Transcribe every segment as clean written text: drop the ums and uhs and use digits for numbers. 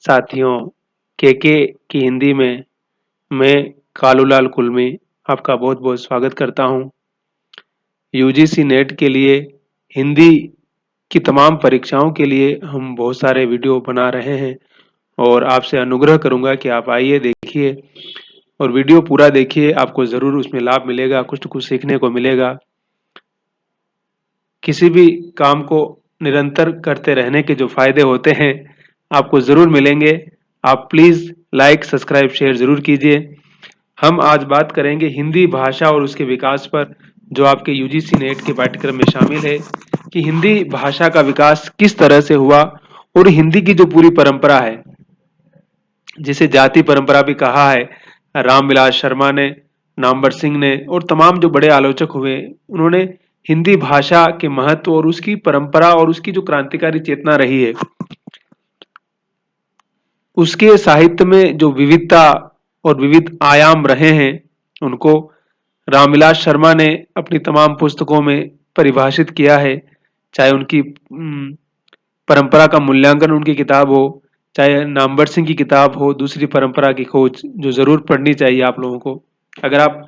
साथियों, केके की हिंदी में मैं कालूलाल कुलमी आपका बहुत-बहुत स्वागत करता हूं। यूजीसी नेट के लिए हिंदी की तमाम परीक्षाओं के लिए हम बहुत सारे वीडियो बना रहे हैं और आपसे अनुग्रह करूंगा कि आप आइए, देखिए और वीडियो पूरा देखिए। आपको ज़रूर उसमें लाभ मिलेगा, कुछ न कुछ सीखने को मिलेगा। किसी भी काम को निरंतर करते रहने के जो फ़ायदे होते हैं, आपको ज़रूर मिलेंगे। आप प्लीज़ लाइक, सब्सक्राइब, शेयर ज़रूर कीजिए। हम आज बात करेंगे हिंदी भाषा और उसके विकास पर, जो आपके यूजीसी नेट के पाठ्यक्रम में शामिल है कि हिंदी भाषा का विकास किस तरह से हुआ और हिंदी की जो पूरी परंपरा है, जिसे जाति परंपरा भी कहा है। रामविलास शर्मा ने, नामवर सिंह ने और तमाम जो बड़े आलोचक हुए, उन्होंने हिंदी भाषा के महत्व और उसकी परंपरा और उसकी जो क्रांतिकारी चेतना रही है, उसके साहित्य में जो विविधता और विविध आयाम रहे हैं, उनको रामविलास शर्मा ने अपनी तमाम पुस्तकों में परिभाषित किया है। चाहे उनकी परंपरा का मूल्यांकन उनकी किताब हो, चाहे नामवर सिंह की किताब हो दूसरी परंपरा की खोज, जो जरूर पढ़नी चाहिए आप लोगों को। अगर आप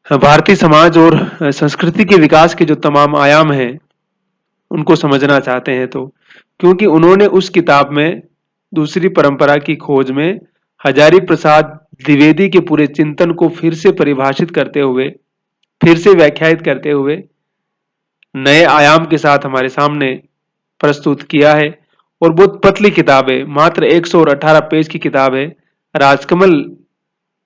भारतीय समाज और संस्कृति के विकास के जो तमाम आयाम हैं उनको समझना चाहते हैं तो, क्योंकि उन्होंने उस किताब में दूसरी परंपरा की खोज में हजारी प्रसाद द्विवेदी के पूरे चिंतन को फिर से परिभाषित करते हुए, फिर से व्याख्यायित करते हुए नए आयाम के साथ हमारे सामने प्रस्तुत किया है। और बहुत पतली किताब है, मात्र 118 पेज की किताब है। राजकमल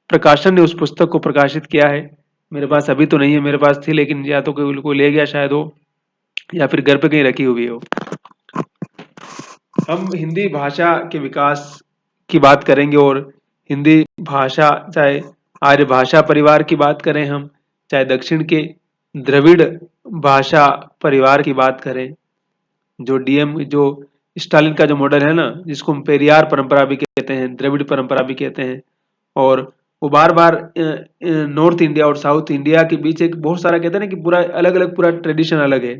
प्रकाशन ने उस पुस्तक को प्रकाशित किया है। मेरे पास अभी तो नहीं है, मेरे पास थी लेकिन या तो कोई ले गया शायद हो, या फिर घर पे कहीं रखी हुई हो। हम हिंदी भाषा के विकास की बात करेंगे और हिंदी भाषा, चाहे आर्य भाषा परिवार की बात करें हम, चाहे दक्षिण के द्रविड़ भाषा परिवार की बात करें, जो स्टालिन का जो मॉडल है ना, जिसको हम पेरियार परंपरा भी कहते हैं, द्रविड़ परंपरा भी कहते हैं, और वो बार बार नॉर्थ इंडिया और साउथ इंडिया के बीच एक बहुत सारा कहते हैं ना कि पूरा अलग अलग, पूरा ट्रेडिशन अलग है।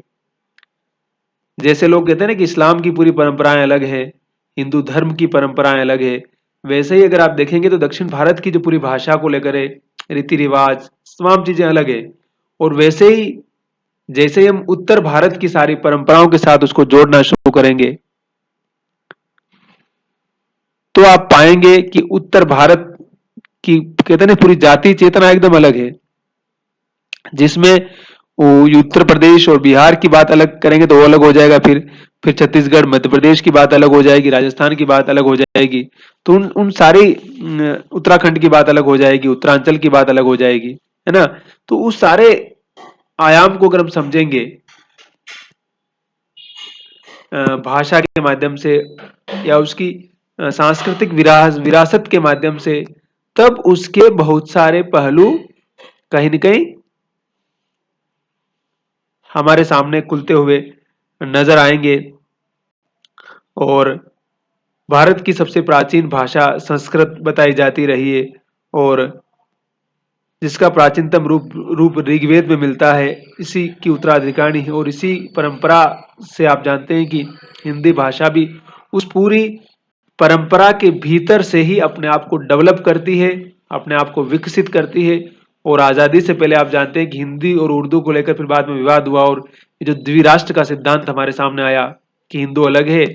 जैसे लोग कहते हैं ना कि इस्लाम की पूरी परंपराएं अलग है, हिंदू धर्म की परंपराएं अलग है, वैसे ही अगर आप देखेंगे तो दक्षिण भारत की जो पूरी भाषा को लेकर है, रीति रिवाज, तमाम चीजें अलग है। और वैसे ही जैसे ही हम उत्तर भारत की सारी परंपराओं के साथ उसको जोड़ना शुरू करेंगे, तो आप पाएंगे कि उत्तर भारत की कहते हैं ना पूरी जाति चेतना एकदम अलग है। जिसमें उत्तर प्रदेश और बिहार की बात अलग करेंगे तो वो अलग हो जाएगा, फिर छत्तीसगढ़ मध्य प्रदेश की बात अलग हो जाएगी, राजस्थान की बात अलग हो जाएगी। तो उन सारी उत्तराखंड की बात अलग हो जाएगी, उत्तरांचल की बात अलग हो जाएगी, है ना। तो उस सारे आयाम को अगर हम समझेंगे भाषा के माध्यम से या उसकी सांस्कृतिक विरासत के माध्यम से, तब उसके बहुत सारे पहलू कहीं न कहीं हमारे सामने खुलते हुए नजर आएंगे। और भारत की सबसे प्राचीन भाषा संस्कृत बताई जाती रही है, और जिसका प्राचीनतम रूप ऋग्वेद में मिलता है, इसी की उत्तराधिकारी है। और इसी परंपरा से आप जानते हैं कि हिंदी भाषा भी उस पूरी परंपरा के भीतर से ही अपने आप को डेवलप करती है, अपने आप को विकसित करती है। और आज़ादी से पहले आप जानते हैं कि हिंदी और उर्दू को लेकर फिर बाद में विवाद हुआ, और ये जो द्विराष्ट्र का सिद्धांत हमारे सामने आया कि हिंदू अलग है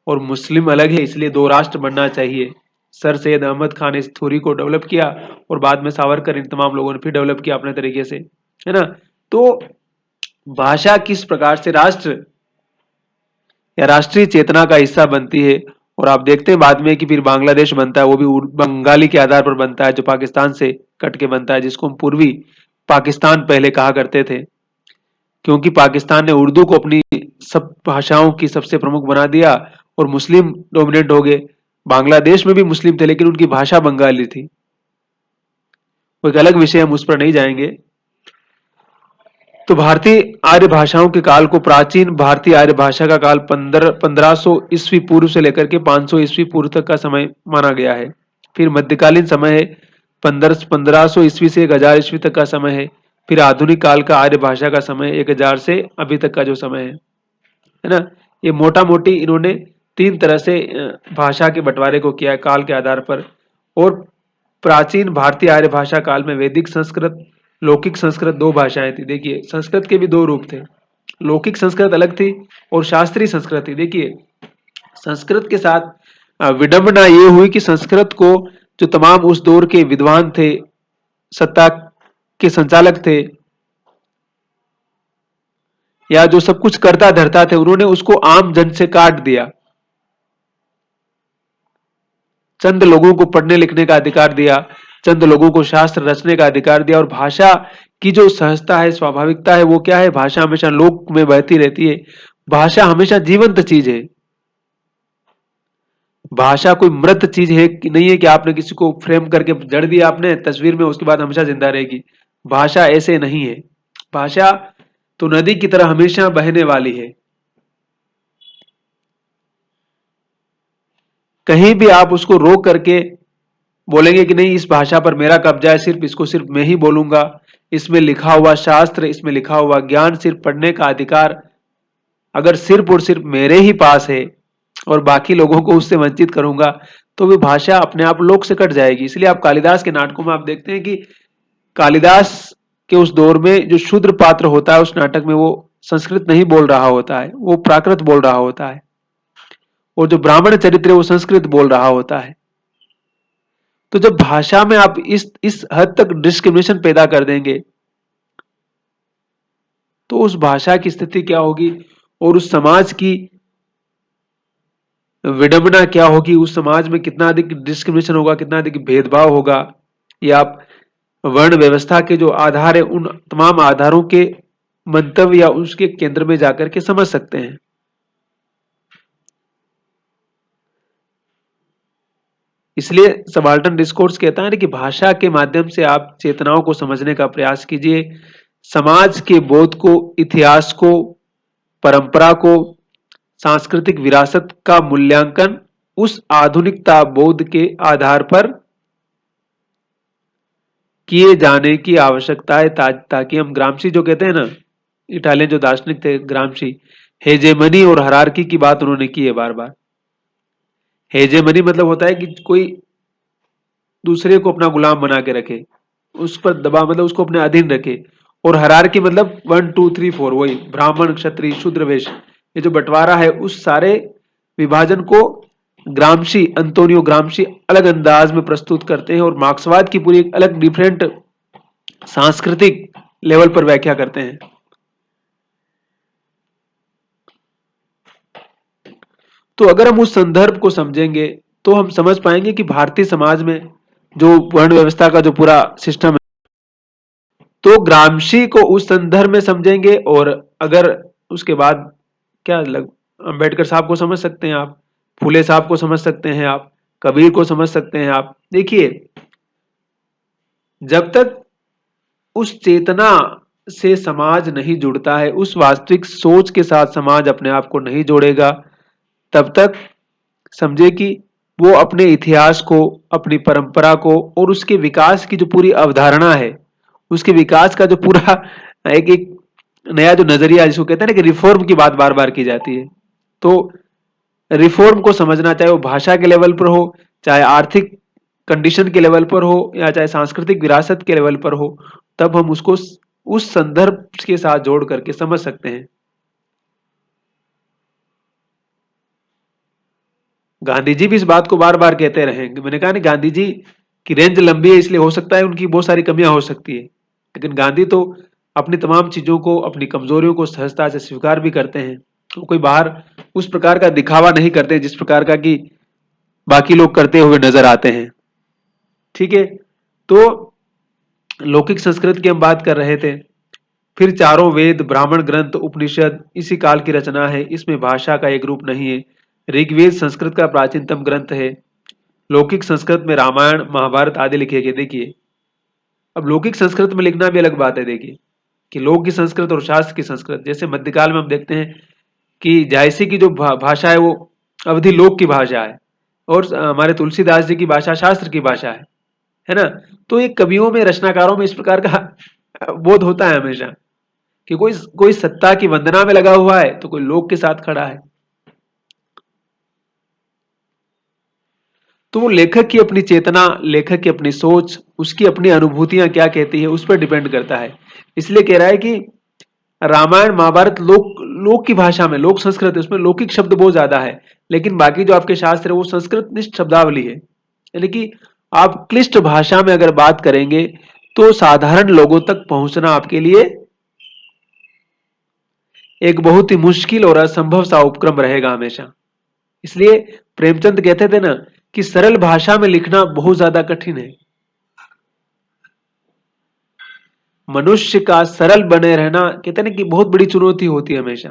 और मुस्लिम अलग है, इसलिए दो राष्ट्र बनना चाहिए। सर सैयद अहमद खान ने इस थ्योरी को डेवलप किया, और बाद में सावरकर, इन तमाम लोगों ने फिर डेवलप किया अपने तरीके से, है ना। तो भाषा किस प्रकार से राष्ट्र या राष्ट्रीय चेतना का हिस्सा बनती है। और आप देखते हैं बाद में कि फिर बांग्लादेश बनता है, वो भी बंगाली के आधार पर बनता है, जो पाकिस्तान से कट के बनता है, जिसको हम पूर्वी पाकिस्तान पहले कहा करते थे, क्योंकि पाकिस्तान ने उर्दू को अपनी सब भाषाओं की सबसे प्रमुख बना दिया और मुस्लिम डोमिनेट हो गए। बांग्लादेश में भी मुस्लिम थे लेकिन उनकी भाषा बंगाली थी, वो एक अलग विषय, हम उस पर नहीं जाएंगे। तो भारतीय आर्य भाषाओं के काल को प्राचीन भारतीय आर्य भाषा का काल 1500 ईस्वी पूर्व से लेकर के 500 ईस्वी पूर्व तक का समय माना गया है। फिर मध्यकालीन समय है, 1500 ईस्वी से 1000 ईस्वी तक का समय है। फिर आधुनिक काल का आर्य भाषा का समय 1000 से अभी तक का जो समय है ना। ये मोटा मोटी इन्होंने तीन तरह से भाषा के बंटवारे को किया है काल के आधार पर। और प्राचीन भारतीय आर्य भाषा काल में वैदिक संस्कृत, लौकिक संस्कृत दो भाषाएं थी। देखिए संस्कृत के भी दो रूप थे, लौकिक संस्कृत अलग थी और शास्त्रीय संस्कृत थी। देखिए संस्कृत के साथ विडंबना ये हुई कि संस्कृत को जो तमाम उस दौर के विद्वान थे, सत्ता के संचालक थे, या जो सब कुछ करता धरता थे, उन्होंने उसको आम जन से काट दिया। चंद लोगों को पढ़ने लिखने का अधिकार दिया, चंद लोगों को शास्त्र रचने का अधिकार दिया। और भाषा की जो सहजता है, स्वाभाविकता है, वो क्या है? भाषा हमेशा लोक में बहती रहती है। भाषा हमेशा जीवंत चीज है। भाषा कोई मृत चीज है कि नहीं है कि आपने किसी को फ्रेम करके जड़ दिया आपने तस्वीर में, उसके बाद हमेशा जिंदा रहेगी। भाषा ऐसे नहीं है। भाषा तो नदी की तरह हमेशा बहने वाली है। कहीं भी आप उसको रोक करके बोलेंगे कि नहीं इस भाषा पर मेरा कब्जा है, सिर्फ इसको सिर्फ मैं ही बोलूंगा, इसमें लिखा हुआ शास्त्र, इसमें लिखा हुआ ज्ञान, सिर्फ पढ़ने का अधिकार अगर सिर्फ और सिर्फ मेरे ही पास है और बाकी लोगों को उससे वंचित करूंगा, तो भी भाषा अपने आप लोक से कट जाएगी। इसलिए आप कालिदास के नाटकों में आप देखते हैं कि कालिदास के उस दौर में जो शूद्र पात्र होता है उस नाटक में, वो संस्कृत नहीं बोल रहा होता है, वो प्राकृत बोल रहा होता है। और जो ब्राह्मण चरित्र है वो संस्कृत बोल रहा होता है। तो जब भाषा में आप इस हद तक डिस्क्रिमिनेशन पैदा कर देंगे, तो उस भाषा की स्थिति क्या होगी और उस समाज की विडंबना क्या होगी, उस समाज में कितना अधिक डिस्क्रिमिनेशन होगा, कितना अधिक भेदभाव होगा। या आप वर्ण व्यवस्था के जो आधार है उन तमाम आधारों के मंतव्य या उसके केंद्र में जाकर के समझ सकते हैं। इसलिए सबाल्टर्न डिस्कोर्स कहता है ना कि भाषा के माध्यम से आप चेतनाओं को समझने का प्रयास कीजिए, समाज के बोध को, इतिहास को, परंपरा को, सांस्कृतिक विरासत का मूल्यांकन उस आधुनिकता बोध के आधार पर किए जाने की आवश्यकता है, ताकि हम ग्रामशी जो कहते हैं ना, इटालियन जो दार्शनिक थे ग्रामशी, हेजेमनी और हरारकी की बात उन्होंने की है बार बार। हेजेमनी मतलब होता है कि कोई दूसरे को अपना गुलाम बना के रखे, उस पर दबा मतलब उसको अपने अधीन रखे। और हरारकी मतलब 1 2 3 4, वही ब्राह्मण क्षत्रिय शूद्र वैश्य, ये जो बंटवारा है उस सारे विभाजन को ग्रामशी, अंतोनियो ग्रामशी अलग अंदाज में प्रस्तुत करते हैं और मार्क्सवाद की पूरी एक अलग डिफरेंट सांस्कृतिक लेवल पर व्याख्या करते हैं। तो अगर हम उस संदर्भ को समझेंगे तो हम समझ पाएंगे कि भारतीय समाज में जो वर्ण व्यवस्था का जो पूरा सिस्टम है, तो ग्रामशी को उस संदर्भ में समझेंगे। और अगर उसके बाद क्या लग अंबेडकर साहब को समझ सकते हैं आप, फूले साहब को समझ सकते हैं आप, कबीर को समझ सकते हैं आप। देखिए जब तक उस चेतना से समाज नहीं जुड़ता है, उस वास्तविक सोच के साथ समाज अपने आप को नहीं जोड़ेगा, तब तक समझे कि वो अपने इतिहास को, अपनी परंपरा को और उसके विकास की जो पूरी अवधारणा है, उसके विकास का जो पूरा एक नया जो नजरिया, जिसको कहते हैं ना कि रिफॉर्म की बात बार बार की जाती है, तो रिफॉर्म को समझना, चाहे वो भाषा के लेवल पर हो, चाहे आर्थिक कंडीशन के लेवल पर हो, या चाहे सांस्कृतिक विरासत के लेवल पर हो, तब हम उसको उस संदर्भ के साथ जोड़ करके समझ सकते हैं। गांधी जी भी इस बात को बार बार कहते रहे। मैंने कहा नहीं, गांधी जी की रेंज लंबी है, इसलिए हो सकता है उनकी बहुत सारी कमियां हो सकती है, लेकिन गांधी तो अपनी तमाम चीजों को, अपनी कमजोरियों को सहजता से स्वीकार भी करते हैं। तो कोई बाहर उस प्रकार का दिखावा नहीं करते जिस प्रकार का कि बाकी लोग करते हुए नजर आते हैं। ठीक है, तो लौकिक संस्कृत की हम बात कर रहे थे। फिर चारों वेद, ब्राह्मण ग्रंथ, उपनिषद इसी काल की रचना है, इसमें भाषा का एक रूप नहीं है। ऋग्वेद संस्कृत का प्राचीनतम ग्रंथ है। लौकिक संस्कृत में रामायण, महाभारत आदि लिखे गए। देखिए अब लौकिक संस्कृत में लिखना भी अलग बात है। देखिए कि लोक की संस्कृत और शास्त्र की संस्कृत, जैसे मध्यकाल में हम देखते हैं कि जायसी की जो भाषा है वो अवधि लोक की भाषा है, और हमारे तुलसीदास जी की भाषा शास्त्र की भाषा है ना। तो ये कवियों में, रचनाकारों में इस प्रकार का बोध होता है हमेशा कि कोई कोई सत्ता की वंदना में लगा हुआ है तो कोई लोक के साथ खड़ा है। तो वो लेखक की अपनी चेतना, लेखक की अपनी सोच, उसकी अपनी अनुभूतियां क्या कहती है उस पर डिपेंड करता है। इसलिए कह रहा है कि रामायण महाभारत लोक की भाषा में, लोक संस्कृत है, उसमें लौकिक शब्द बहुत ज्यादा है, लेकिन बाकी जो आपके शास्त्र है वो संस्कृत निष्ठ शब्दावली है। यानी कि आप क्लिष्ट भाषा में अगर बात करेंगे तो साधारण लोगों तक पहुंचना आपके लिए एक बहुत ही मुश्किल और असंभव सा उपक्रम रहेगा हमेशा। इसलिए प्रेमचंद कहते थे ना कि सरल भाषा में लिखना बहुत ज्यादा कठिन है। मनुष्य का सरल बने रहना कहते हैं ना कि बहुत बड़ी चुनौती होती है हमेशा।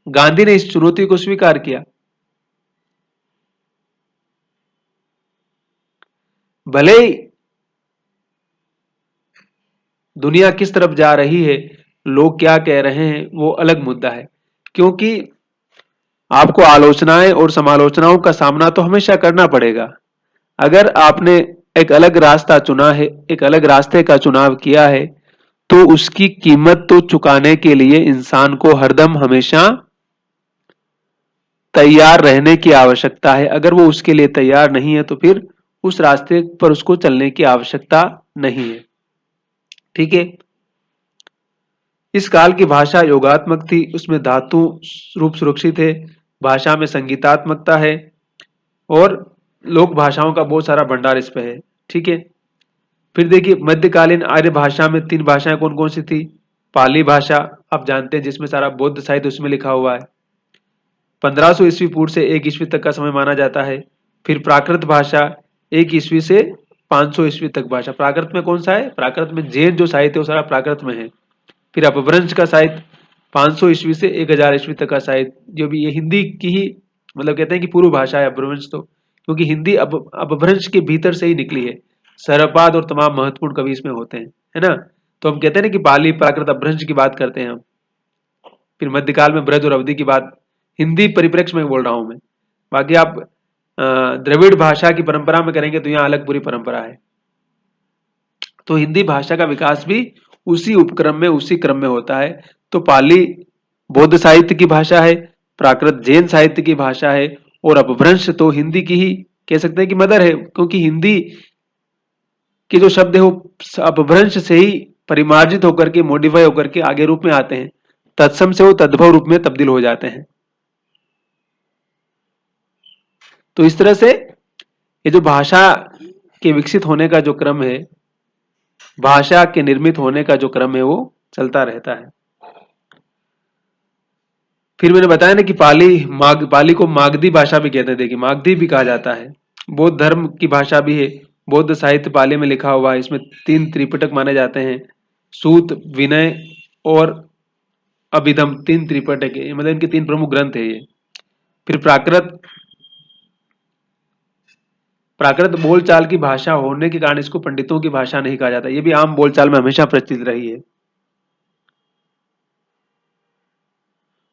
गांधी ने इस चुनौती को स्वीकार किया। भले ही दुनिया किस तरफ जा रही है, लोग क्या कह रहे हैं, वो अलग मुद्दा है, क्योंकि आपको आलोचनाएं और समालोचनाओं का सामना तो हमेशा करना पड़ेगा। अगर आपने एक अलग रास्ता चुना है, एक अलग रास्ते का चुनाव किया है, तो उसकी कीमत तो चुकाने के लिए इंसान को हरदम हमेशा तैयार रहने की आवश्यकता है। अगर वो उसके लिए तैयार नहीं है तो फिर उस रास्ते पर उसको चलने की आवश्यकता नहीं है। ठीक है। इस काल की भाषा योगात्मक थी, उसमें धातु रूप सुरक्षित है, भाषा में संगीतात्मकता है, और लोक भाषाओं का बहुत सारा भंडार इस पे है। ठीक है। फिर देखिए मध्यकालीन आर्य भाषा में तीन भाषाएं कौन कौन सी थी। पाली भाषा, आप जानते हैं, जिसमें सारा बौद्ध साहित्य उसमें लिखा हुआ है। 1500 ईस्वी पूर्व से 1 ईस्वी तक का समय माना जाता है। फिर प्राकृत भाषा 1 ईस्वी से 500 ईस्वी तक भाषा। प्राकृत में कौन सा है, प्राकृत में जैन जो साहित्य है वो सारा प्राकृत में है। फिर अपभ्रंश का साहित्य 500 ईस्वी से 1000 ईस्वी तक का साहित्य, जो भी ये हिंदी की ही मतलब कहते हैं कि पूर्व भाषा है अपभ्रंश, तो क्योंकि हिंदी अपभ्रंश के भीतर से ही निकली है। सरपाद और तमाम महत्वपूर्ण कवि इसमें होते हैं, है ना। तो हम कहते हैं ना कि पाली प्राकृत अपभ्रंश की बात करते हैं हम। फिर मध्यकाल में ब्रज और अवधि की बात, हिंदी परिप्रेक्ष्य में बोल रहा हूं मैं। बाकी आप द्रविड़ भाषा की परंपरा में करेंगे तो यहाँ अलग पूरी परंपरा है। तो हिंदी भाषा का विकास भी उसी उपक्रम में, उसी क्रम में होता है। तो पाली बौद्ध साहित्य की भाषा है, प्राकृत जैन साहित्य की भाषा है, और अपभ्रंश तो हिंदी की ही कह सकते हैं कि मदर है, क्योंकि हिंदी के जो शब्द है वो अपभ्रंश से ही परिमार्जित होकर के, मॉडिफाई होकर के आगे रूप में आते हैं, तत्सम से वो तद्भव रूप में तब्दील हो जाते हैं। तो इस तरह से ये जो भाषा के विकसित होने का जो क्रम है, भाषा के निर्मित होने का जो क्रम है, वो चलता रहता है। फिर मैंने बताया ना कि पाली को मागधी भाषा भी कहते हैं। देखिए मागधी भी कहा जाता है। बौद्ध धर्म की भाषा भी है। बौद्ध साहित्य पाली में लिखा हुआ है। इसमें 3 त्रिपिटक माने जाते हैं, सूत, विनय और अभिधम, 3 त्रिपिटक है, मतलब इनके 3 प्रमुख ग्रंथ है ये। फिर प्राकृत, प्राकृत बोलचाल की भाषा होने के कारण इसको पंडितों की भाषा नहीं कहा जाता। ये भी आम बोलचाल में हमेशा प्रचलित रही है।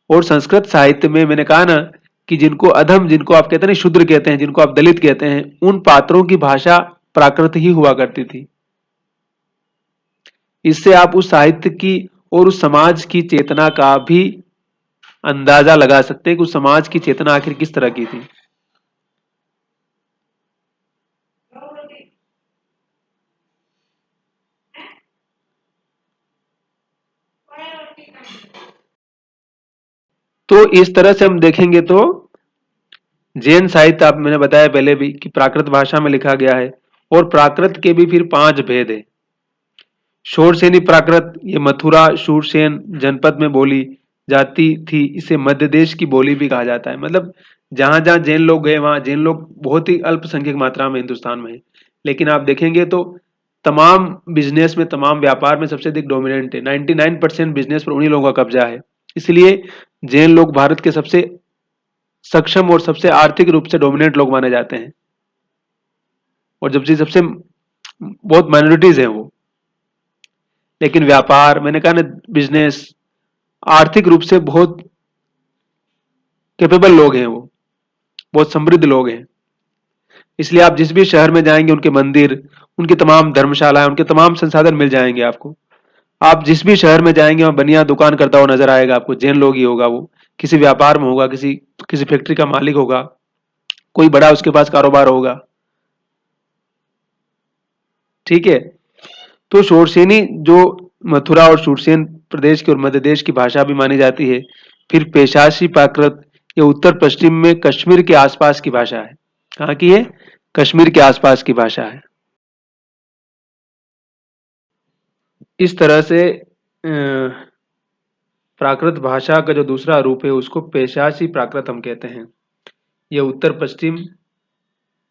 और संस्कृत साहित्य में मैंने कहा ना कि जिनको अधम, जिनको आप कहते हैं ना शूद्र कहते हैं, जिनको आप दलित कहते हैं, उन पात्रों की भाषा प्राकृत ही हुआ करती थी। इससे आप उस साहित्य की और उस समाज की चेतना का भी अंदाजा लगा सकते हैं कि उस समाज की चेतना आखिर किस तरह की थी। तो इस तरह से हम देखेंगे तो जैन साहित्य, आप मैंने बताया पहले भी कि प्राकृत भाषा में लिखा गया है, और प्राकृत के भी फिर 5 भेद है। शोरसेनी प्राकृत, ये मथुरा शूरसेन जनपद में बोली जाती थी। इसे मध्य देश की बोली भी कहा जाता है। मतलब जहां जहां जैन लोग गए वहां जैन लोग बहुत ही अल्पसंख्यक मात्रा में हिंदुस्तान में है, लेकिन आप देखेंगे तो तमाम बिजनेस में, तमाम व्यापार में सबसे अधिक डोमिनेंट है। 99% बिजनेस पर उन्हीं लोगों का कब्जा है। इसलिए जैन लोग भारत के सबसे सक्षम और सबसे आर्थिक रूप से डोमिनेंट लोग माने जाते हैं। और जबकि सबसे बहुत माइनॉरिटीज है वो, लेकिन व्यापार, मैंने कहा ना, बिजनेस, आर्थिक रूप से बहुत कैपेबल लोग हैं वो, बहुत समृद्ध लोग हैं। इसलिए आप जिस भी शहर में जाएंगे उनके मंदिर, उनकी तमाम धर्मशालाएं, उनके तमाम संसाधन मिल जाएंगे आपको। आप जिस भी शहर में जाएंगे वहां बनिया दुकान करता हुआ नजर आएगा आपको, जैन लोग ही होगा वो, किसी व्यापार में होगा, किसी किसी फैक्ट्री का मालिक होगा। कोई बड़ा उसके पास कारोबार होगा। ठीक है। तो शोरसेनी जो मथुरा और शूरसेन प्रदेश की और मध्य देश की भाषा भी मानी जाती है। फिर पेशाची प्राकृत, ये उत्तर पश्चिम में कश्मीर के आसपास की भाषा है। कहाँ की है? कश्मीर के आसपास की भाषा है। इस तरह से प्राकृत भाषा का जो दूसरा रूप है उसको पेशाची प्राकृत हम कहते हैं। यह उत्तर पश्चिम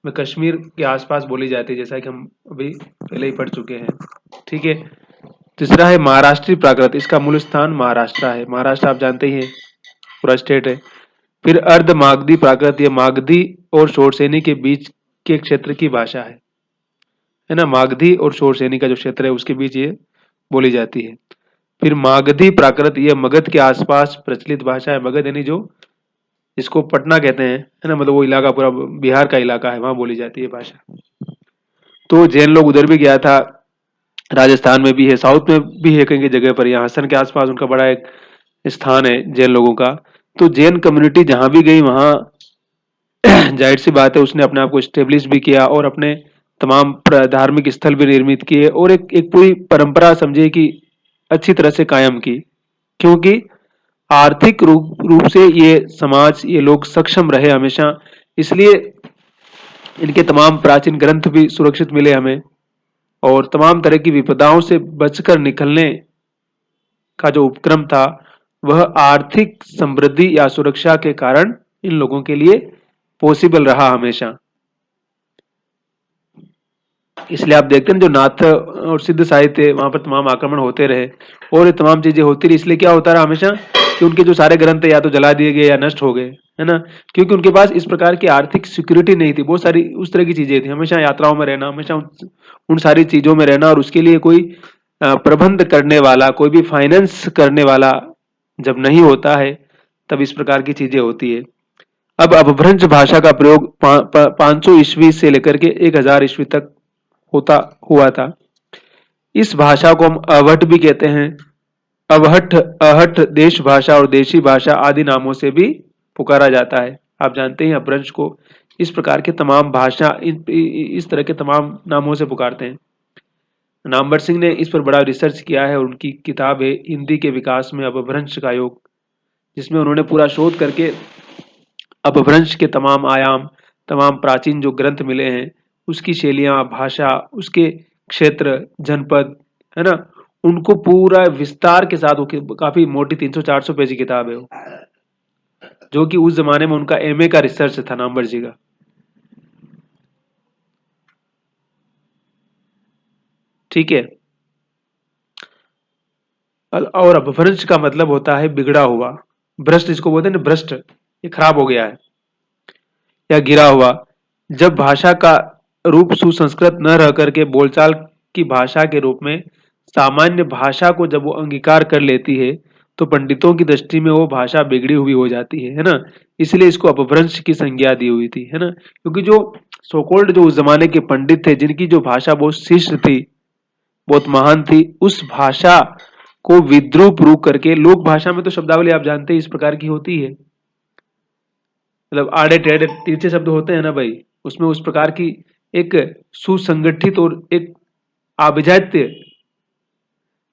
में कश्मीर के आसपास बोली जाती है, जैसा कि हम अभी पहले ही पढ़ चुके हैं। ठीक है। तीसरा है महाराष्ट्री प्राकृत, इसका मूल स्थान महाराष्ट्र है। महाराष्ट्र आप जानते ही हैं, पूरा स्टेट है। फिर अर्ध मागधी प्राकृत, ये मागधी और शोरसेनी के बीच के क्षेत्र की भाषा है ना। मागधी और शोरसेनी का जो क्षेत्र है उसके बीच ये बोली जाती है। फिर मागधी प्राकृत, ये मगध के आसपास प्रचलित भाषा है। मगध यानी जो जिसको पटना कहते हैं, है ना, मतलब वो इलाका पूरा बिहार का इलाका है, वहां बोली जाती है भाषा। तो जैन लोग उधर भी गया था, राजस्थान में भी है, साउथ में भी है कई जगह पर। यहाँ हसन के आसपास उनका बड़ा एक स्थान है जैन लोगों का। तो जैन कम्युनिटी जहां भी गई वहां जाहिर सी बात है उसने अपने आप को स्टेब्लिश भी किया और अपने तमाम धार्मिक स्थल भी निर्मित किए और एक एक पूरी परंपरा समझे कि अच्छी तरह से कायम की। क्योंकि आर्थिक रूप से ये समाज, ये लोग सक्षम रहे हमेशा, इसलिए इनके तमाम प्राचीन ग्रंथ भी सुरक्षित मिले हमें। और तमाम तरह की विपदाओं से बचकर निकलने का जो उपक्रम था वह आर्थिक समृद्धि या सुरक्षा के कारण इन लोगों के लिए पॉसिबल रहा हमेशा। इसलिए आप देखते हैं जो नाथ और सिद्ध साहित्य, वहां पर तमाम आक्रमण होते रहे और ये तमाम चीजें होती रही। इसलिए क्या होता रहा हमेशा कि उनके जो सारे ग्रंथ या तो जला दिए गए या नष्ट हो गए, है ना। क्योंकि उनके पास इस प्रकार की आर्थिक सिक्योरिटी नहीं थी। बहुत सारी उस तरह की चीजें थी, हमेशा यात्राओं में रहना, हमेशा उन सारी चीजों में रहना, और उसके लिए कोई प्रबंध करने वाला, कोई भी फाइनेंस करने वाला जब नहीं होता है तब इस प्रकार की चीजें होती है। अब अपभ्रंश भाषा का प्रयोग 500 ईस्वी से लेकर के 1000 ईस्वी तक होता हुआ था। इस भाषा को हम अवहट भी कहते हैं। अवहट, अहट, देश भाषा और देशी भाषा आदि नामों से भी पुकारा जाता है। आप जानते हैं अपभ्रंश को इस प्रकार के तमाम भाषा इस तरह के तमाम नामों से पुकारते हैं। नामवर सिंह ने इस पर बड़ा रिसर्च किया है और उनकी किताब है हिंदी के विकास में अपभ्रंश का योग, जिसमें उन्होंने पूरा शोध करके अपभ्रंश के तमाम आयाम, तमाम प्राचीन जो ग्रंथ मिले हैं उसकी शैलियां, भाषा, उसके क्षेत्र, जनपद, है ना, उनको पूरा विस्तार के साथ, काफी मोटी 300-400 पेज की किताब है वो, जो कि उस जमाने में उनका एमए का रिसर्च था नामवर जी का। ठीक है। और अपभ्रंश का मतलब होता है बिगड़ा हुआ, भ्रष्ट जिसको बोलते हैं ना, भ्रष्ट, ये खराब हो गया है या गिरा हुआ। जब भाषा का रूप सुसंस्कृत न रह करके बोलचाल की भाषा के रूप में सामान्य भाषा को जब वो अंगीकार कर लेती है तो पंडितों की दृष्टि में वो भाषा बिगड़ी हुई हो जाती है ना। इसलिए इसको अपभ्रंश की संज्ञा दी हुई थी, है ना। क्योंकि जो सोकोल्ड जो उस जमाने के पंडित थे जिनकी जो भाषा बहुत शिष्ट थी, बहुत महान थी, उस भाषा को विद्रूप रूप करके, लोक भाषा में तो शब्दावली आप जानते हैं इस प्रकार की होती है, मतलब आड़े टेढ़े तिरछे शब्द होते हैं ना भाई, उसमें उस प्रकार की एक सुसंगठित और एक आभिजात्य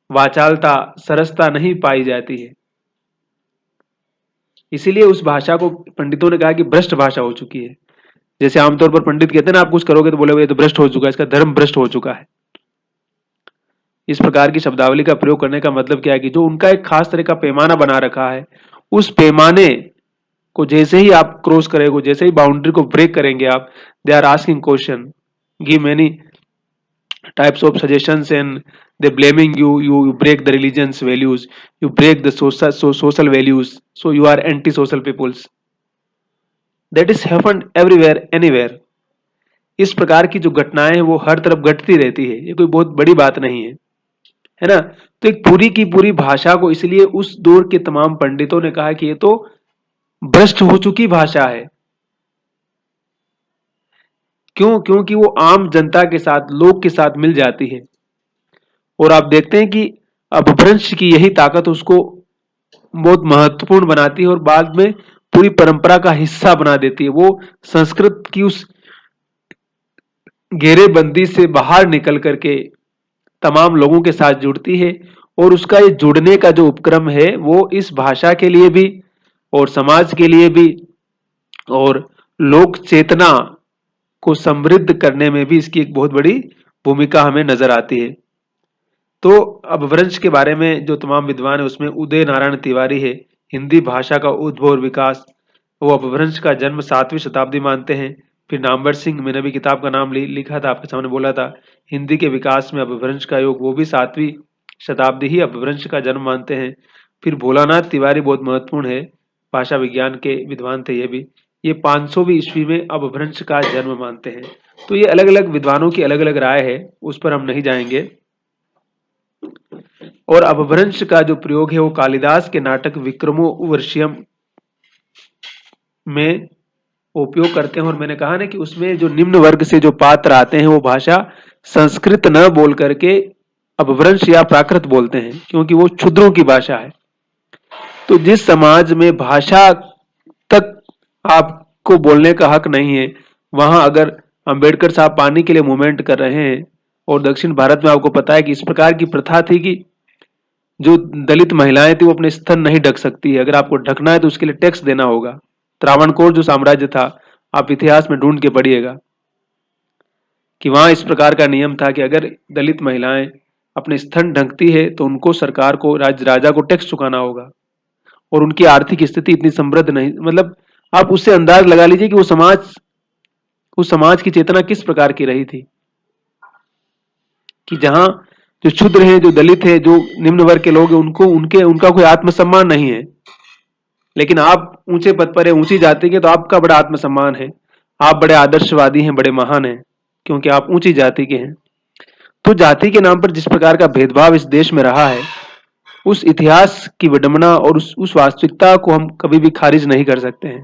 वाचालता, सरसता नहीं पाई जाती है। इसीलिए उस भाषा को पंडितों ने कहा कि भ्रष्ट भाषा हो चुकी है। जैसे आमतौर पर पंडित कहते हैं ना, आप कुछ करोगे तो बोले ये तो भ्रष्ट हो चुका है, इसका धर्म भ्रष्ट हो चुका है। इस प्रकार की शब्दावली का प्रयोग करने का मतलब क्या है कि जो उनका एक खास तरह का पैमाना बना रखा है, उस पैमाने को जैसे ही आप क्रॉस करेंगे, जैसे ही बाउंड्री को ब्रेक करेंगे आप, they are asking question, give many types of suggestions, and they blaming you break the religion's values, you break the social values, so you are anti-social peoples. That is happened everywhere, anywhere. इस प्रकार की जो घटनाएं हैं वो हर तरफ घटती रहती है, ये कोई बहुत बड़ी बात नहीं है ना। तो एक पूरी की पूरी भाषा को इसलिए उस दौर के तमाम पंडितों ने कहा कि ये तो भ्रष्ट हो चुकी भाषा है। क्यों? क्योंकि वो आम जनता के साथ, लोग के साथ मिल जाती है। और आप देखते हैं कि अपभ्रंश की यही ताकत उसको बहुत महत्वपूर्ण बनाती है और बाद में पूरी परंपरा का हिस्सा बना देती है। वो संस्कृत की उस घेरेबंदी से बाहर निकल करके तमाम लोगों के साथ जुड़ती है, और उसका ये जुड़ने का जो उपक्रम है वो इस भाषा के लिए भी और समाज के लिए भी और लोक चेतना को समृद्ध करने में भी इसकी एक बहुत बड़ी भूमिका हमें नजर आती है। तो अपभ्रंश के बारे में जो तमाम विद्वान है उसमें उदय नारायण तिवारी है, हिंदी भाषा का उद्भव और विकास। वो अपभ्रंश का जन्म 7वीं शताब्दी मानते हैं। फिर नामवर सिंह, मैंने भी किताब का नाम लिखा था, आपके सामने बोला था, हिंदी के विकास में अपभ्रंश का योग, वो भी 7वीं शताब्दी ही अपभ्रंश का जन्म मानते हैं। फिर भोलानाथ तिवारी बहुत महत्वपूर्ण है, भाषा विज्ञान के विद्वान थे ये 500वीं ईस्वी में अपभ्रंश का जन्म मानते हैं। तो ये अलग अलग विद्वानों की अलग अलग राय है, उस पर हम नहीं जाएंगे। और अपभ्रंश का जो प्रयोग है वो कालिदास के नाटक विक्रमोर्वशीयम में उपयोग करते हैं। और मैंने कहा ना कि उसमें जो निम्न वर्ग से जो पात्र आते हैं वो भाषा संस्कृत न बोल करके अपभ्रंश या प्राकृत बोलते हैं, क्योंकि वो क्षुद्रों की भाषा है। तो जिस समाज में भाषा तक आपको बोलने का हक नहीं है, वहां अगर अंबेडकर साहब पानी के लिए मूवमेंट कर रहे हैं, और दक्षिण भारत में आपको पता है कि इस प्रकार की प्रथा थी कि जो दलित महिलाएं थी वो अपने स्तन नहीं ढक सकती है, अगर आपको ढकना है तो उसके लिए टैक्स देना होगा। त्रावणकोर जो साम्राज्य था, आप इतिहास में ढूंढ के पढ़िएगा कि वहां इस प्रकार का नियम था कि अगर दलित महिलाएं अपने स्तन ढकती है तो उनको सरकार को, राजा को टैक्स चुकाना होगा। और उनकी आर्थिक स्थिति इतनी समृद्ध नहीं, मतलब आप उससे अंदाज लगा लीजिए कि वो समाज, उस समाज की चेतना किस प्रकार की रही थी, कि जहां जो क्षुद्र हैं, जो दलित है, जो निम्न वर्ग के लोग हैं, उनका कोई आत्मसम्मान नहीं है। लेकिन आप ऊंचे पद पर है, ऊंची जाति के, तो आपका बड़ा आत्मसम्मान है, आप बड़े आदर्शवादी हैं, बड़े महान हैं, क्योंकि आप ऊंची जाति के हैं। तो जाति के नाम पर जिस प्रकार का भेदभाव इस देश में रहा है, उस इतिहास की विडंबना और उस वास्तविकता को हम कभी भी खारिज नहीं कर सकते हैं।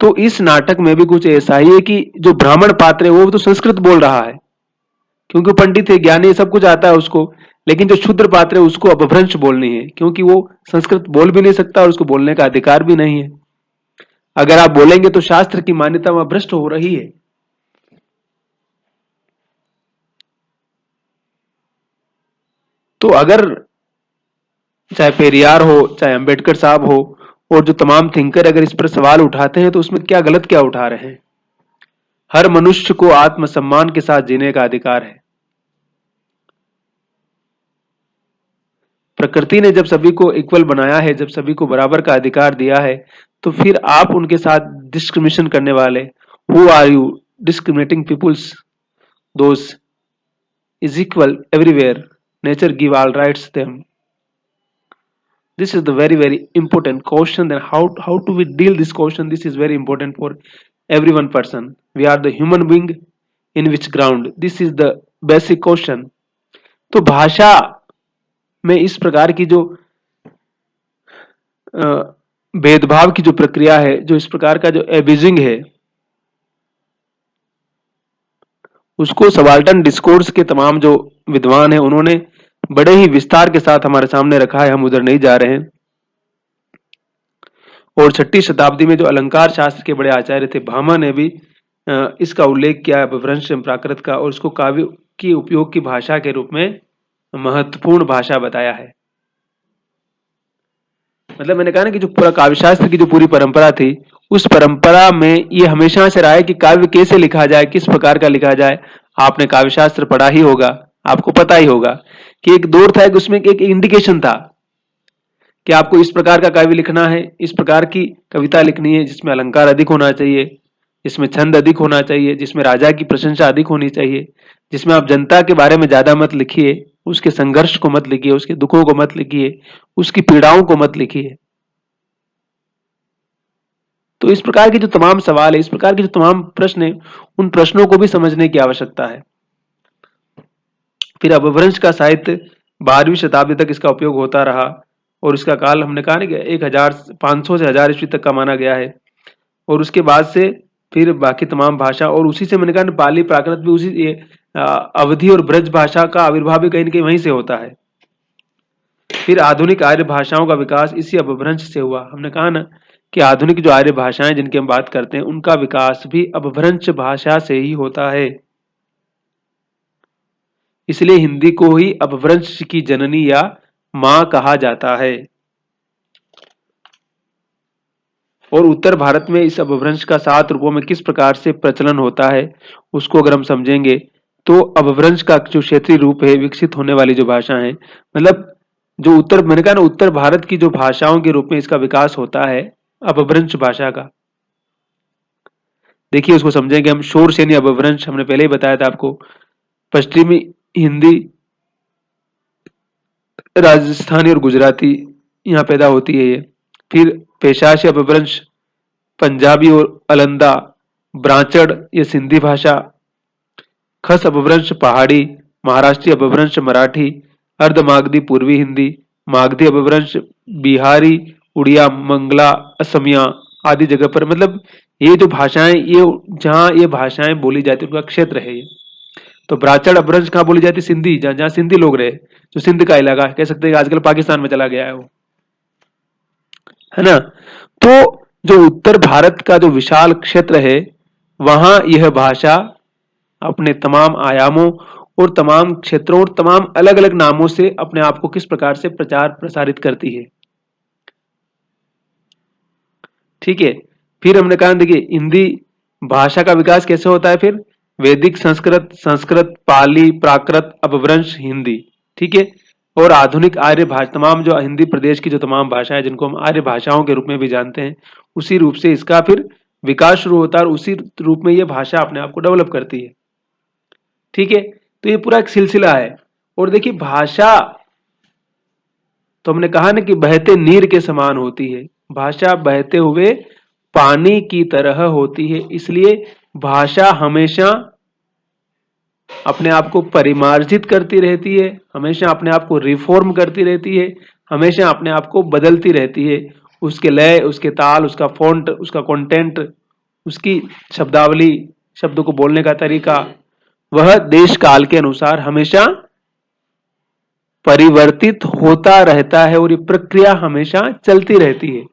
तो इस नाटक में भी कुछ ऐसा ही है कि जो ब्राह्मण पात्र है वो तो संस्कृत बोल रहा है, क्योंकि वो पंडित है, ज्ञानी है, सब कुछ आता है उसको। लेकिन जो क्षुद्र पात्र है उसको अपभ्रंश बोलनी है, क्योंकि वो संस्कृत बोल भी नहीं सकता और उसको बोलने का अधिकार भी नहीं है। अगर आप बोलेंगे तो शास्त्र की मान्यता वहां भ्रष्ट हो रही है। तो अगर चाहे पेरियार हो, चाहे अंबेडकर साहब हो, और जो तमाम थिंकर अगर इस पर सवाल उठाते हैं तो उसमें क्या गलत क्या उठा रहे हैं। हर मनुष्य को आत्मसम्मान के साथ जीने का अधिकार है। प्रकृति ने जब सभी को इक्वल बनाया है, जब सभी को बराबर का अधिकार दिया है, तो फिर आप उनके साथ डिस्क्रिमिनेशन करने वाले, who are you discriminating peoples, those is equal everywhere, nature give all rights them. This is the very important question. Then how do we deal this question? This is very important for every one person. We are the human being in which ground? This is the basic question. तो भाषा में इस प्रकार की जो भेदभाव की जो प्रक्रिया है, जो इस प्रकार का जो एब्यूजिंग है, उसको सबाल्टन डिस्कोर्स के तमाम जो विद्वान हैं उन्होंने बड़े ही विस्तार के साथ हमारे सामने रखा है, हम उधर नहीं जा रहे हैं। और 6वीं शताब्दी में जो अलंकार शास्त्र के बड़े आचार्य थे भामा ने भी इसका उल्लेख किया है, अपभ्रंश प्राकृत का, और उसको काव्य की उपयोग की भाषा के रूप में महत्वपूर्ण भाषा बताया है। मतलब मैंने कहा ना कि जो पूरा काव्य शास्त्र की जो पूरी परंपरा थी, उस परंपरा में ये हमेशा से रहा है कि काव्य कैसे लिखा जाए, किस प्रकार का लिखा जाए। आपने काव्य शास्त्र पढ़ा ही होगा, आपको पता ही होगा कि एक दौर था, उसमें एक इंडिकेशन था कि आपको इस प्रकार का काव्य लिखना है, इस प्रकार की कविता लिखनी है, जिसमें अलंकार अधिक होना चाहिए, जिसमें छंद अधिक होना चाहिए, जिसमें राजा की प्रशंसा अधिक होनी चाहिए, जिसमें आप जनता के बारे में ज्यादा मत लिखिए, उसके संघर्ष को मत लिखिए, उसके दुखों को मत लिखिए, उसकी पीड़ाओं को मत लिखिए। तो इस प्रकार के जो तमाम सवाल है, इस प्रकार के जो तमाम प्रश्न है, उन प्रश्नों को भी समझने की आवश्यकता है। फिर अपभ्रंश का साहित्य 12वीं शताब्दी तक इसका उपयोग होता रहा, और इसका काल हमने कहा ना कि 1500 से 1000 ईस्वी तक का माना गया है। और उसके बाद से फिर बाकी तमाम भाषा, और उसी से मैंने कहा ना पाली प्राकृत भी उसी अवधि और ब्रज भाषा का आविर्भाव भी कहीं ना कहीं वहीं से होता है। फिर आधुनिक आर्य भाषाओं का विकास इसी अपभ्रंश से हुआ। हमने कहा ना कि आधुनिक जो आर्य भाषाएं जिनकी हम बात करते हैं उनका विकास भी अपभ्रंश भाषा से ही होता है। इसलिए हिंदी को ही अपभ्रंश की जननी या मां कहा जाता है। और उत्तर भारत में इस अपभ्रंश का 7 रूपों में किस प्रकार से प्रचलन होता है उसको अगर हम समझेंगे तो अपभ्रंश का जो क्षेत्रीय रूप है विकसित होने वाली जो भाषा है, मतलब जो उत्तर, मैंने कहा ना उत्तर भारत की जो भाषाओं के रूप में इसका विकास होता है अपभ्रंश भाषा का। देखिए उसको समझेंगे हम। शोरसेनी अपभ्रंश हमने पहले ही बताया था आपको। पश्चिमी हिंदी राजस्थानी और गुजराती यहाँ पैदा होती है ये। फिर पेशाची अपभ्रंश पंजाबी और अलंदा, ब्रांचड़ ये सिंधी भाषा, खस अपभ्रंश पहाड़ी, महाराष्ट्रीय अपभ्रंश मराठी, अर्धमागधी पूर्वी हिंदी, मागधी अपभ्रंश बिहारी, उड़िया, मंगला, असमिया आदि जगह पर, मतलब ये जो भाषाएं, ये जहाँ ये भाषाएं बोली जाती है उनका क्षेत्र है ये। तो ब्राचड़ अपभ्रंश कहाँ बोली जाती है? सिंधी, जहाँ जहाँ सिंधी लोग रहे, जो सिंध का इलाका कह सकते हैं आजकल पाकिस्तान में चला गया है वो, है ना। तो जो उत्तर भारत का जो विशाल क्षेत्र है वहां यह भाषा अपने तमाम आयामों और तमाम क्षेत्रों और तमाम अलग अलग नामों से अपने आप को किस प्रकार से प्रचार प्रसारित करती है। ठीक है। फिर हमने कहा देखिए हिंदी भाषा का विकास कैसे होता है? फिर वैदिक संस्कृत, संस्कृत, पाली, प्राकृत, अपभ्रंश, हिंदी। ठीक है। और आधुनिक आर्य भाषा, तमाम जो हिंदी प्रदेश की जो तमाम भाषाएं जिनको हम आर्य भाषाओं के रूप में भी जानते हैं, उसी रूप से इसका फिर विकास शुरू होता है और उसी रूप में यह भाषा अपने आप को डेवलप करती है। ठीक है। तो ये पूरा एक सिलसिला है। और देखिए भाषा, तो हमने कहा ना कि बहते नीर के समान होती है, भाषा बहते हुए पानी की तरह होती है। इसलिए भाषा हमेशा अपने आप को परिमार्जित करती रहती है, हमेशा अपने आप को रिफॉर्म करती रहती है, हमेशा अपने आप को बदलती रहती है। उसके लय, उसके ताल, उसका फॉन्ट, उसका कंटेंट, उसकी शब्दावली, शब्दों को बोलने का तरीका, वह देश काल के अनुसार हमेशा परिवर्तित होता रहता है और ये प्रक्रिया हमेशा चलती रहती है।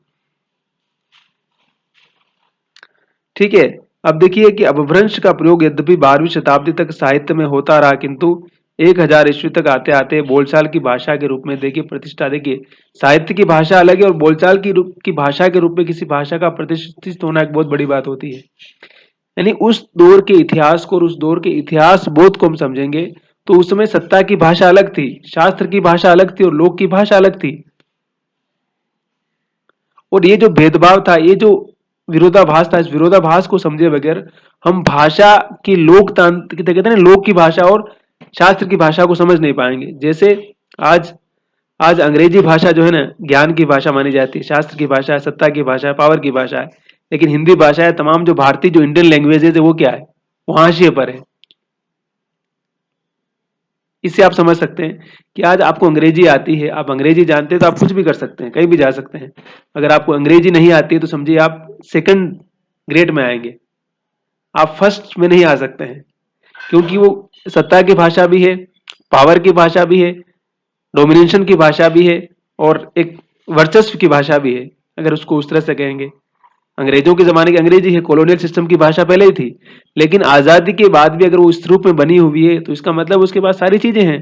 ठीक है। अब देखिए कि अपभ्रंश का प्रयोग यद्यपि 12वीं शताब्दी तक साहित्य में होता रहा, किंतु 1000 ईस्वी तक आते आते बोलचाल की भाषा के रूप में देखिए प्रतिष्ठा, देखिए साहित्य की भाषा अलग है और बोलचाल की भाषा के रूप में किसी भाषा का प्रतिष्ठित होना एक बहुत बड़ी बात होती है। यानी उस दौर के इतिहास को और उस दौर के इतिहास बोध को हम समझेंगे तो उस समय सत्ता की भाषा अलग थी, शास्त्र की भाषा अलग थी और लोक की भाषा अलग थी। और ये जो भेदभाव था, ये जो विरोधाभास था, इस विरोधाभास को समझे बगैर हम भाषा की लोकतांत्रिक, कहते हैं ना, लोक की भाषा और शास्त्र की भाषा को समझ नहीं पाएंगे। जैसे आज आज अंग्रेजी भाषा जो है ना ज्ञान की भाषा मानी जाती है, शास्त्र की भाषा है, सत्ता की भाषा है, पावर की भाषा है। लेकिन हिंदी भाषा है, तमाम जो भारतीय जो इंडियन लैंग्वेजेज है वो क्या है? वो हाशिए पर है। इससे आप समझ सकते हैं कि आज आपको अंग्रेजी आती है, आप अंग्रेजी जानते हैं तो आप कुछ भी कर सकते हैं, कहीं भी जा सकते हैं। अगर आपको अंग्रेजी नहीं आती है तो समझिए आप सेकंड ग्रेड में आएंगे, आप फर्स्ट में नहीं आ सकते हैं। क्योंकि वो सत्ता की भाषा भी है, पावर की भाषा भी है, डोमिनेशन की भाषा भी है और एक वर्चस्व की भाषा भी है, अगर उसको उस तरह से कहेंगे। अंग्रेजों के जमाने की अंग्रेजी है, कॉलोनियल सिस्टम की भाषा पहले ही थी, लेकिन आजादी के बाद भी अगर वो इस रूप में बनी हुई है तो इसका मतलब उसके पास सारी चीजें हैं।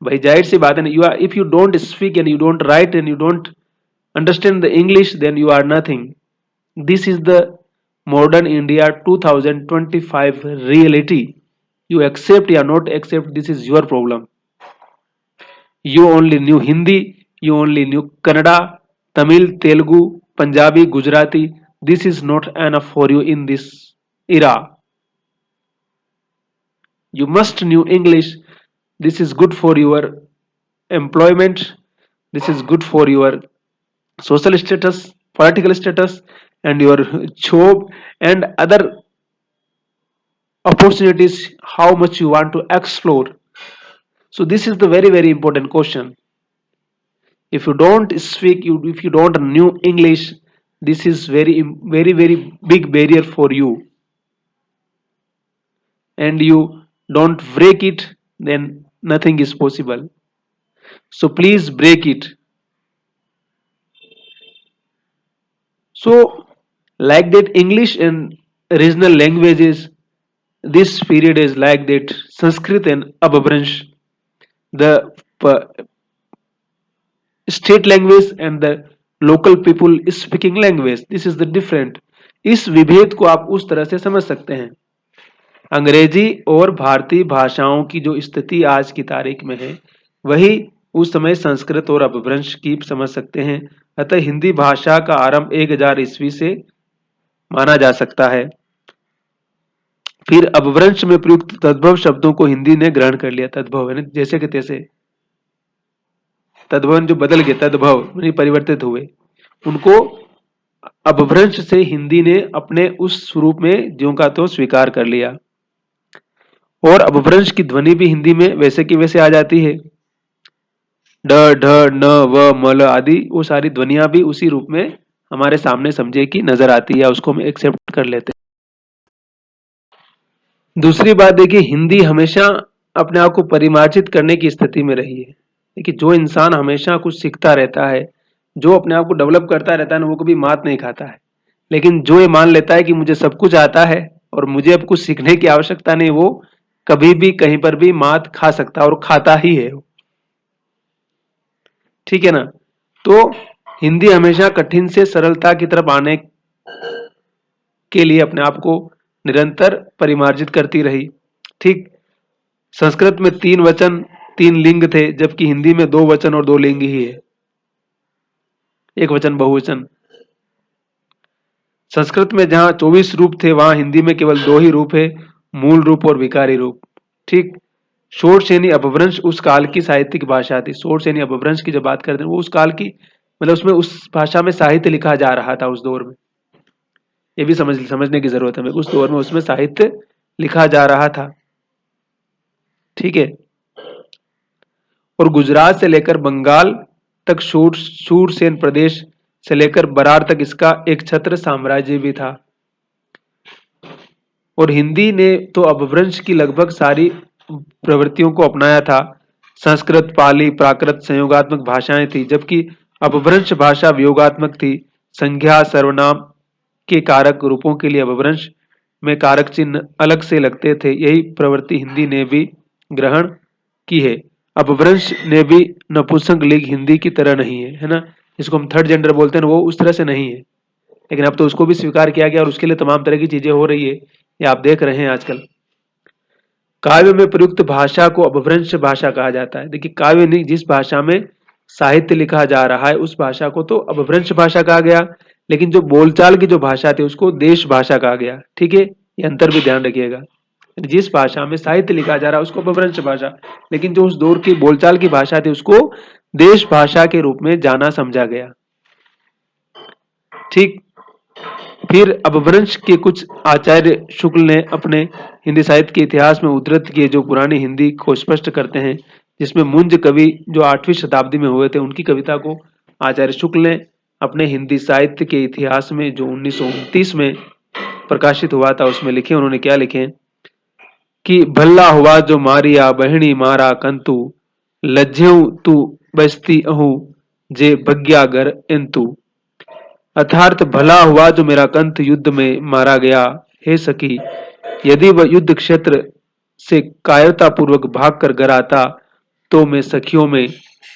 भाई जाहिर सी बात है ना, you are, if you don't speak and you don't write and you don't understand the English, then you are nothing. This is the modern India 2025 reality. You accept or not accept, this is your problem. You only knew Hindi, you only knew Kannada, Tamil, Telugu, Punjabi, Gujarati. This is not enough for you in this era. You must know English. This is good for your employment. This is good for your social status, political status, and your job and other opportunities, how much you want to explore. So this is the very important question. If you don't speak, if you don't know English, this is very big barrier for you, and you don't break it, then nothing is possible. So please break it. So like that English and regional languages, this period is like that Sanskrit and Abhavransh, the state language and the local people speaking language, this is the different. इस विभेद को आप उस तरह से समझ सकते हैं। अंग्रेजी और भारतीय भाषाओं की जो स्थिति आज की तारीख में है वही उस समय संस्कृत और अपभ्रंश की समझ सकते हैं। अतः हिंदी भाषा का आरंभ 1000 ईस्वी से माना जा सकता है। फिर अपभ्रंश में प्रयुक्त तद्भव शब्दों को हिंदी ने ग्रहण कर लिया। तद्भव है जैसे कि तैसे, तद्भवन जो बदल गए, तद्भव परिवर्तित हुए, उनको अपभ्रंश से हिंदी ने अपने उस स्वरूप में ज्यों का त्यों स्वीकार कर लिया। और अपभ्रंश की ध्वनि भी हिंदी में वैसे की वैसे आ जाती है। ड, ढ, न, व, मल आदि वो सारी ध्वनियां भी उसी रूप में हमारे सामने समझे कि नजर आती है या उसको हम एक्सेप्ट कर लेते हैं। दूसरी बात देखिए, हिंदी हमेशा अपने आप को परिमार्जित करने की स्थिति में रही है। देखिए जो इंसान हमेशा कुछ सीखता रहता है, जो अपने आप को डेवलप करता रहता है ना, वो कभी मात नहीं खाता है। लेकिन जो ये मान लेता है कि मुझे सब कुछ आता है और मुझे अब कुछ सीखने की आवश्यकता नहीं, वो कभी भी कहीं पर भी मात खा सकता है और खाता ही है। ठीक है ना। तो हिंदी हमेशा कठिन से सरलता की तरफ आने के लिए अपने आप को निरंतर परिमार्जित करती रही। ठीक, संस्कृत में 3 वचन 3 लिंग थे, जबकि हिंदी में 2 वचन और 2 लिंग ही है, 1 वचन बहुवचन। संस्कृत में जहां 24 रूप थे वहां हिंदी में केवल 2 ही रूप है, मूल रूप और विकारी रूप। ठीक, षोडशेनी अपभ्रंश उस काल की साहित्यिक भाषा थी। षोडशेनी अपभ्रंश की जब बात करते हैं वो उस काल की, मतलब उसमें उस भाषा में साहित्य लिखा जा रहा था उस दौर में। ये भी समझने की जरूरत है, उस दौर में उसमें साहित्य लिखा जा रहा था। ठीक है। और गुजरात से लेकर बंगाल तक शूरसेन प्रदेश से लेकर बरार तक इसका एक छत्र साम्राज्य भी था। और हिंदी ने तो अपभ्रंश की लगभग सारी प्रवृत्तियों को अपनाया था। संस्कृत, पाली, प्राकृत संयोगात्मक भाषाएं थी, जबकि अपभ्रंश भाषा वियोगात्मक थी। संज्ञा सर्वनाम के कारक रूपों के लिए अपभ्रंश में कारक चिन्ह अलग से लगते थे। यही प्रवृत्ति हिंदी ने भी ग्रहण की है। अपभ्रंश ने भी नपुंसक लिंग हिंदी की तरह नहीं है, है ना, जिसको हम थर्ड जेंडर बोलते हैं, वो उस तरह से नहीं है। लेकिन अब तो उसको भी स्वीकार किया गया और उसके लिए तमाम तरह की चीजें हो रही है, ये आप देख रहे हैं आजकल। काव्य में प्रयुक्त भाषा को अपभ्रंश भाषा कहा जाता है। देखिए काव्य नहीं, जिस भाषा में साहित्य लिखा जा रहा है उस भाषा को तो अपभ्रंश भाषा कहा गया, लेकिन जो बोलचाल की जो भाषा थी उसको देश भाषा कहा गया। ठीक है, ये अंतर भी ध्यान रखिएगा। जिस भाषा में साहित्य लिखा जा रहा है उसको अपभ्रंश भाषा, लेकिन जो उस दौर की बोलचाल की भाषा थी उसको देश भाषा के रूप में जाना समझा गया। ठीक, फिर अपभ्रंश के कुछ आचार्य शुक्ल ने अपने हिंदी साहित्य के इतिहास में उद्धृत किए जो पुरानी हिंदी को स्पष्ट करते हैं, जिसमें मुंज कवि जो 8वीं शताब्दी में हुए थे उनकी कविता को आचार्य शुक्ल ने अपने हिंदी साहित्य के इतिहास में जो 1929 में प्रकाशित हुआ था उसमें लिखे। उन्होंने क्या लिखे कि भल्ला हुआ जो मारिया बहनी मारा कंतु, लज्जेऊ तू बस्ती अहू जे भग्या घर इंतु। अर्थात भला हुआ जो मेरा कंठ युद्ध में मारा गया। हे सखी, यदि वह युद्ध क्षेत्र से कायरता पूर्वक भाग कर घर आता तो मैं सखियों में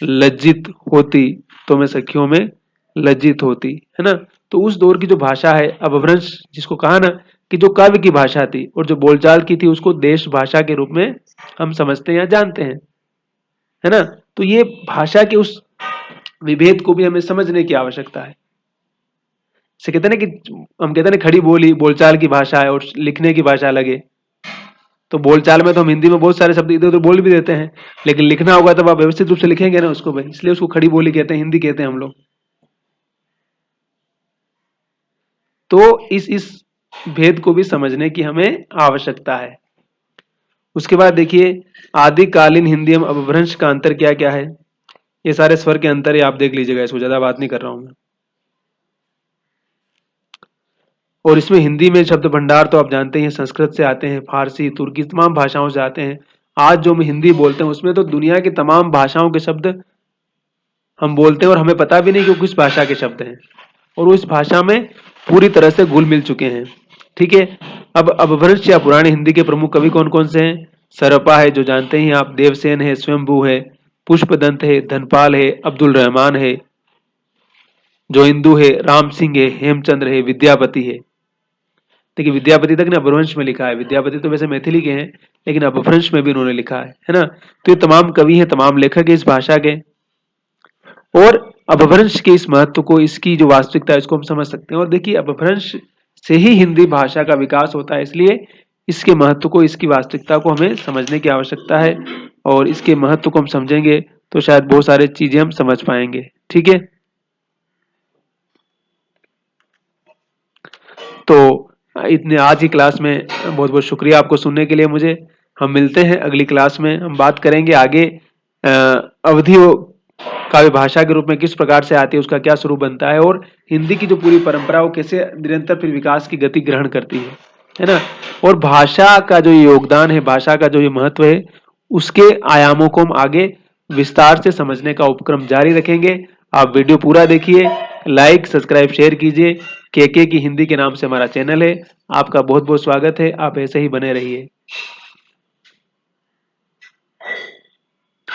लज्जित होती, तो मैं सखियों में लज्जित होती, है ना। तो उस दौर की जो भाषा है अपभ्रंश, जिसको कहा ना कि जो काव्य की भाषा थी और जो बोलचाल की थी उसको देश भाषा के रूप में हम समझते हैं या जानते हैं, है ना। तो ये भाषा के उस विभेद को भी हमें समझने की आवश्यकता है। से कहते हैं ना कि हम कहते हैं ना खड़ी बोली बोलचाल की भाषा है और लिखने की भाषा अलग है। तो बोलचाल में तो हम हिंदी में बहुत सारे शब्द इधर उधर बोल भी देते हैं, लेकिन लिखना होगा तब आप व्यवस्थित रूप से लिखेंगे ना उसको भाई, इसलिए उसको खड़ी बोली कहते हैं, हिंदी कहते हैं हम लोग। तो इस भेद को भी समझने की हमें आवश्यकता है। उसके बाद देखिए आदिकालीन हिंदी एवं अपभ्रंश का अंतर क्या क्या है। ये सारे स्वर के अंतर है, आप देख लीजिएगा, इसको ज्यादा बात नहीं कर रहा हूं मैं। और इसमें हिंदी में शब्द भंडार तो आप जानते हैं संस्कृत से आते हैं, फारसी, तुर्की तमाम भाषाओं से आते हैं। आज जो हम हिंदी बोलते हैं उसमें तो दुनिया की तमाम भाषाओं के शब्द हम बोलते हैं और हमें पता भी नहीं कि वो किस भाषा के शब्द हैं, और वो इस भाषा में पूरी तरह से घुल मिल चुके हैं। ठीक है। अब अपभ्रंश या पुरानी हिंदी के प्रमुख कवि कौन कौन से हैं? सरपा है, जो जानते ही आप, देवसेन है, स्वयंभू है, पुष्पदंत है, धनपाल है, अब्दुल रहमान है, जो हिंदू है, राम सिंह है, हेमचंद्र है, विद्यापति है। देखिए विद्यापति तक ने अपभ्रंश में लिखा है, विद्यापति तो वैसे मैथिली के हैं लेकिन अपभ्रंश में भी उन्होंने लिखा है ना। तो ये तमाम कवि हैं, तमाम लेखक है इस भाषा के। और अपभ्रंश के इस महत्व को, इसकी जो वास्तविकता है, इसको हम समझ सकते हैं। और देखिए अपभ्रंश से ही हिंदी भाषा का विकास होता है, इसलिए इसके महत्व को, इसकी वास्तविकता को हमें समझने की आवश्यकता है। और इसके महत्व को हम समझेंगे तो शायद बहुत सारी चीजें हम समझ पाएंगे। ठीक है। तो इतने आज की क्लास में बहुत बहुत शुक्रिया आपको सुनने के लिए मुझे। हम मिलते हैं अगली क्लास में, हम बात करेंगे आगे अवधि काव्य भाषा के रूप में किस प्रकार से आती है, उसका क्या स्वरूप बनता है, और हिंदी की जो पूरी परंपरा वो कैसे निरंतर फिर विकास की गति ग्रहण करती है ना। और भाषा का जो योगदान है, भाषा का जो ये महत्व है, उसके आयामों को हम आगे विस्तार से समझने का उपक्रम जारी रखेंगे। आप वीडियो पूरा देखिए, लाइक सब्सक्राइब शेयर कीजिए। के की हिंदी के नाम से हमारा चैनल है। आपका बहुत बहुत स्वागत है, आप ऐसे ही बने रहिए।